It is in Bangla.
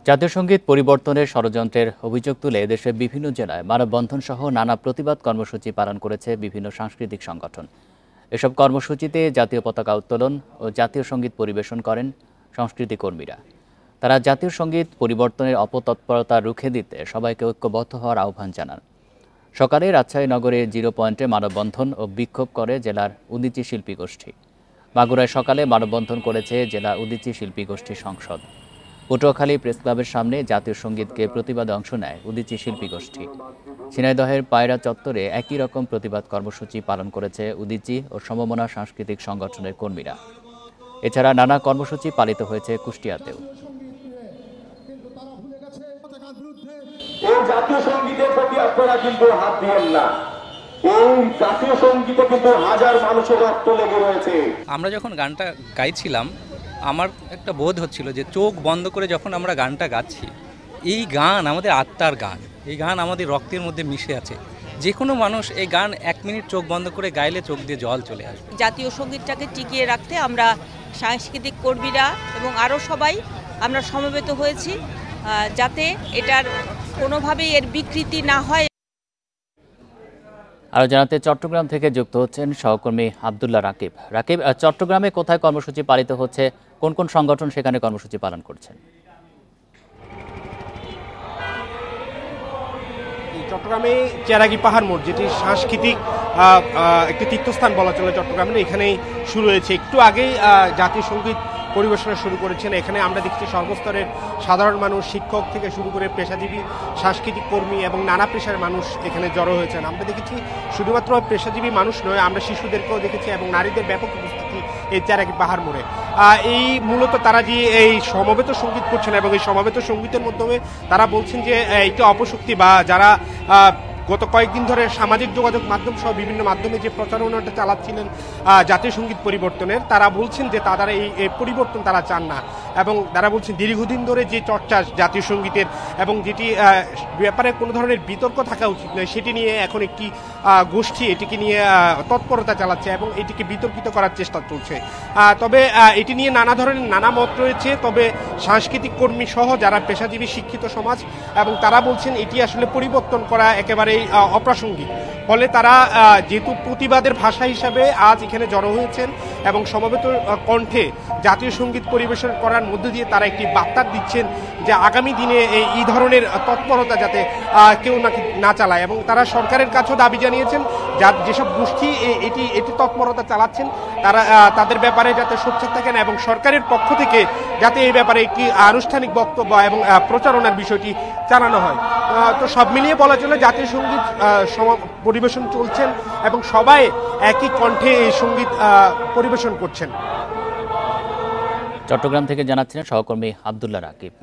জাতীয় সংগীত পরিবর্তনের ষড়যন্ত্রের অভিযোগ তুলে দেশের বিভিন্ন জেলায় মানববন্ধন সহ নানা প্রতিবাদ কর্মসূচি পালন করেছে বিভিন্ন সাংস্কৃতিক সংগঠন। এসব কর্মসূচিতে জাতীয় পতাকা উত্তোলন ও জাতীয় সংগীত পরিবেশন করেন সংস্কৃতি কর্মীরা। তারা জাতীয় সংগীত পরিবর্তনের অপতৎপরতা রুখে দিতে সবাইকে ঐক্যবদ্ধ হওয়ার আহ্বান জানান। সকালে রাজশাহী নগরে জিরো পয়েন্টে মানববন্ধন ও বিক্ষোভ করে জেলার উদীচী শিল্পী গোষ্ঠী। মাগুরায় সকালে মানববন্ধন করেছে জেলা উদীচী শিল্পী গোষ্ঠী সংসদ। পটুয়াখালী প্রেস ক্লাবের সামনে জাতীয় সংগীতকে প্রতিবাদে অংশ নেয় উদীচী শিল্পী গোষ্ঠী। ঝিনাইদহের পায়রা চত্বরে একই রকম প্রতিবাদ কর্মসূচি পালন করেছে উদীচী ও সমমনা সাংস্কৃতিক সংগঠনের কর্মীরা। এছাড়া নানা কর্মসূচি পালিত হয়েছে কুষ্টিয়াতেও। এই জাতীয় সংগীতের প্রতি আপনারা কিন্তু হাত দিয়েন না। এই জাতীয় সংগীতে কিন্তু হাজার মানুষের রক্ত লেগে রয়েছে। আমরা যখন গানটা গাইছিলাম আমার একটা বোধ হচ্ছিল যে চোখ বন্ধ করে যখন আমরা গানটা গাচ্ছি, এই গান আমাদের আত্মার গান, এই গান আমাদের রক্তের মধ্যে মিশে আছে। যে কোনো মানুষ এই গান 1 মিনিট চোখ বন্ধ করে গাইলে চোখ দিয়ে জল চলে আসবে। জাতীয় সংগীতটাকে টিকিয়ে রাখতে আমরা সাংস্কৃতিক কর্মীরা এবং আরও সবাই আমরা সমবেত হয়েছি, যাতে এটার কোনোভাবেই এর বিকৃতি না হয়। আরও জানাতে চট্টগ্রাম থেকে যুক্ত হচ্ছেন সহকর্মী আব্দুল্লাহ রাকিব। রাকিব, চট্টগ্রামে কোথায় কর্মসূচি পালিত হচ্ছে, কোন কোন সংগঠন সেখানে কর্মসূচি পালন করছেন? চট্টগ্রামে চেরাগি পাহাড় মোড়, যেটি সাংস্কৃতিক একটি তীর্থস্থান বলা চলে চট্টগ্রামের, এখানেই শুরু হয়েছে। একটু আগেই জাতীয় সংগীত পরিবেশনা শুরু করেছেন। এখানে আমরা দেখছি সর্বস্তরের সাধারণ মানুষ, শিক্ষক থেকে শুরু করে পেশাজীবী সাংস্কৃতিক কর্মী এবং নানা পেশার মানুষ এখানে জড়ো হয়েছেন। আমরা দেখেছি শুধুমাত্র পেশাজীবী মানুষ নয়, আমরা শিশুদেরকেও দেখেছি এবং নারীদের ব্যাপক উপস্থিতি এই চেরাগি পাহাড় মোড়ে। এই মূলত তারা যে এই সমবেত সঙ্গীত করছেন এবং এই সমবেত সঙ্গীতের মাধ্যমে তারা বলছেন যে এইটা অপশক্তি বা যারা গত কয়েকদিন ধরে সামাজিক যোগাযোগ মাধ্যম সহ বিভিন্ন মাধ্যমে যে প্রচারণাটা চালাচ্ছিলেন জাতীয় সংগীত পরিবর্তনের, তারা বলছেন যে তারা এই পরিবর্তন তারা চান না এবং তারা বলছেন দীর্ঘদিন ধরে যে চর্চা জাতীয় সংগীতের এবং যেটি ব্যাপারে কোনো ধরনের বিতর্ক থাকা উচিত নয়, সেটি নিয়ে এখন একটি গোষ্ঠী এটিকে নিয়ে তৎপরতা চালাচ্ছে এবং এটিকে বিতর্কিত করার চেষ্টা চলছে। তবে এটি নিয়ে নানা ধরনের নানা মত রয়েছে। তবে সাংস্কৃতিক কর্মী সহ যারা পেশাজীবী শিক্ষিত সমাজ এবং তারা বলছেন এটি আসলে পরিবর্তন করা একেবারে অপ্রাসঙ্গিক। ফলে তারা যেহেতু প্রতিবাদের ভাষা হিসাবে আজ এখানে জড়ো হয়েছেন এবং সমবেত কণ্ঠে জাতীয় সংগীত পরিবেশন করার মধ্য দিয়ে তারা একটি বার্তা দিচ্ছেন যে আগামী দিনে এই ধরনের তৎপরতা যাতে কেউ না চালায় এবং তারা সরকারের কাছেও দাবি জানিয়েছেন যেসব গোষ্ঠী এটি তৎপরতা চালাচ্ছেন তারা তাদের ব্যাপারে যাতে সোচ্চার থাকেন এবং সরকারের পক্ষ থেকে যাতে এই ব্যাপারে একটি আনুষ্ঠানিক বক্তব্য এবং প্রচারণার বিষয়টি জানানো হয়। তো সব মিলিয়ে বলা চলে জাতীয় সংগীত পরিবেশন চলছেন এবং সবাই একই কণ্ঠে এই সংগীত পরিবেশন করছেন। চট্টগ্রাম থেকে জানাচ্ছিলেন সহকর্মী আব্দুল্লাহ রাকিব।